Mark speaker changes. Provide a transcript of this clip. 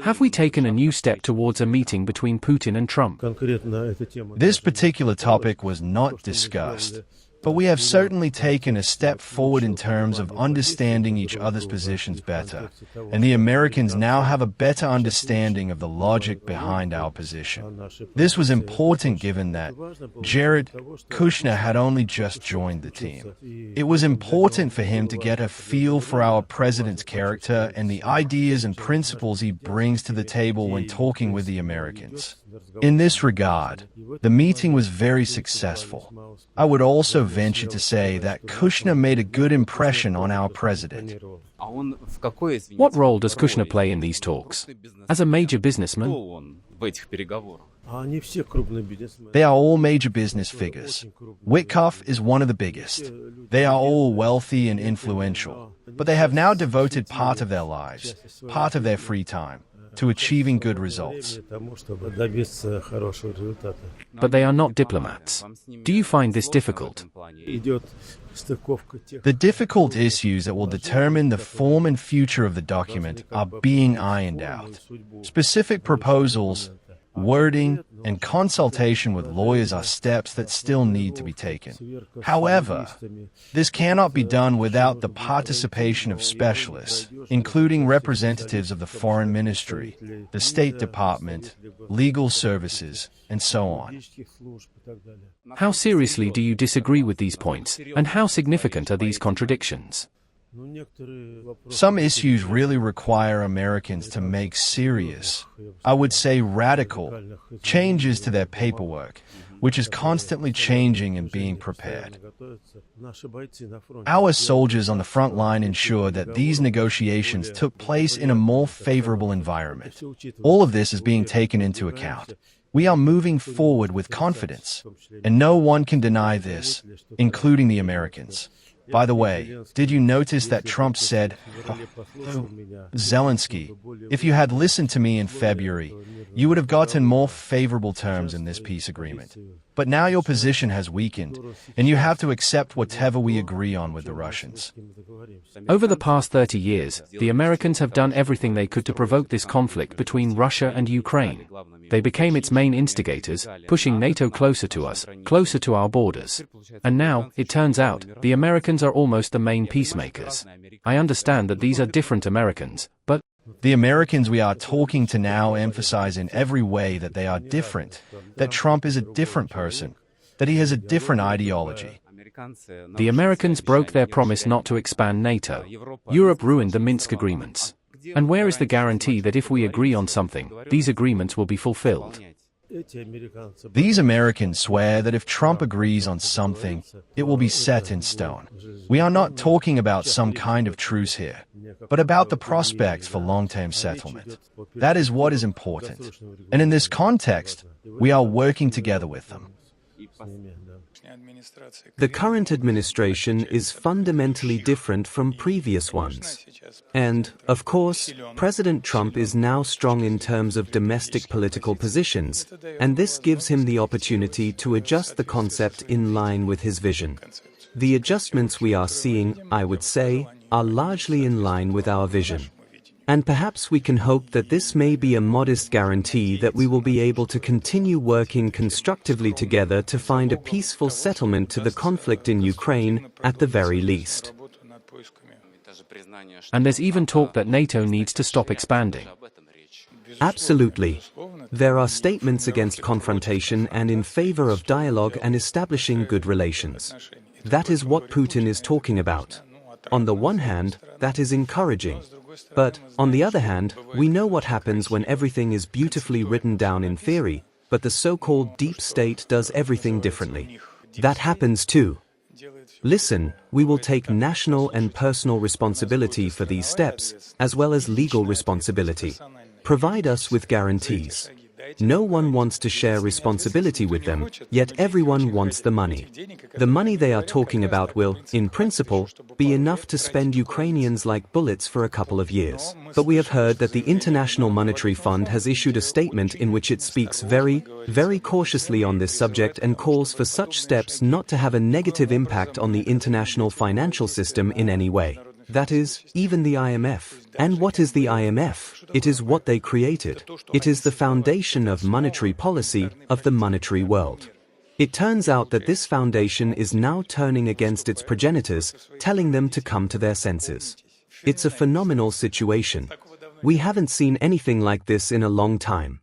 Speaker 1: Have we taken a new step towards a meeting between Putin and Trump?
Speaker 2: This particular topic was not discussed, but we have certainly taken a step forward in terms of understanding each other's positions better, and the Americans now have a better understanding of the logic behind our position. This was important given that Jared Kushner had only just joined the team. It was important for him to get a feel for our president's character and the ideas and principles he brings to the table when talking with the Americans. In this regard, the meeting was very successful. I would also venture to say that Kushner made a good impression on our president.
Speaker 1: What role does Kushner play in these talks? As a major businessman?
Speaker 2: They are all major business figures. Ushakov is one of the biggest. They are all wealthy and influential, but they have now devoted part of their lives, part of their free time, to achieving good results.
Speaker 1: But they are not diplomats. Do you find this difficult?
Speaker 2: The difficult issues that will determine the form and future of the document are being ironed out. Specific proposals, wording, and consultation with lawyers are steps that still need to be taken. However, this cannot be done without the participation of specialists, including representatives of the Foreign Ministry, the State Department, legal services, and so on.
Speaker 1: How seriously do you disagree with these points, and how significant are these contradictions?
Speaker 2: Some issues really require Americans to make serious, I would say radical, changes to their paperwork, which is constantly changing and being prepared. Our soldiers on the front line ensure that these negotiations took place in a more favorable environment. All of this is being taken into account. We are moving forward with confidence, and no one can deny this, including the Americans. By the way, did you notice that Trump said, Zelensky, if you had listened to me in February, you would have gotten more favorable terms in this peace agreement. But now your position has weakened, and you have to accept whatever we agree on with the Russians.
Speaker 1: Over the past 30 years, the Americans have done everything they could to provoke this conflict between Russia and Ukraine. They became its main instigators, pushing NATO closer to us, closer to our borders. And now, it turns out, the Americans are almost the main peacemakers. I understand that these are different Americans, but
Speaker 2: the Americans we are talking to now emphasize in every way that they are different, that Trump is a different person, that he has a different ideology.
Speaker 1: The Americans broke their promise not to expand NATO. Europe ruined the Minsk agreements. And where is the guarantee that if we agree on something, these agreements will be fulfilled?
Speaker 2: These Americans swear that if Trump agrees on something, it will be set in stone. We are not talking about some kind of truce here, but about the prospects for long-term settlement. That is what is important. And in this context, we are working together with them.
Speaker 3: The current administration is fundamentally different from previous ones. And, of course, President Trump is now strong in terms of domestic political positions, and this gives him the opportunity to adjust the concept in line with his vision. The adjustments we are seeing, I would say, are largely in line with our vision. And perhaps we can hope that this may be a modest guarantee that we will be able to continue working constructively together to find a peaceful settlement to the conflict in Ukraine, at the very least.
Speaker 1: And there's even talk that NATO needs to stop expanding.
Speaker 3: Absolutely. There are statements against confrontation and in favor of dialogue and establishing good relations. That is what Putin is talking about. On the one hand, that is encouraging. But, on the other hand, we know what happens when everything is beautifully written down in theory, but the so-called deep state does everything differently. That happens too. Listen, we will take national and personal responsibility for these steps, as well as legal responsibility. Provide us with guarantees. No one wants to share responsibility with them, yet everyone wants the money. The money they are talking about will, in principle, be enough to spend Ukrainians like bullets for a couple of years. But we have heard that the International Monetary Fund has issued a statement in which it speaks very cautiously on this subject and calls for such steps not to have a negative impact on the international financial system in any way. That is, even the IMF. And what is the IMF? It is what they created. It is the foundation of monetary policy of the monetary world. It turns out that this foundation is now turning against its progenitors, telling them to come to their senses. It's a phenomenal situation. We haven't seen anything like this in a long time.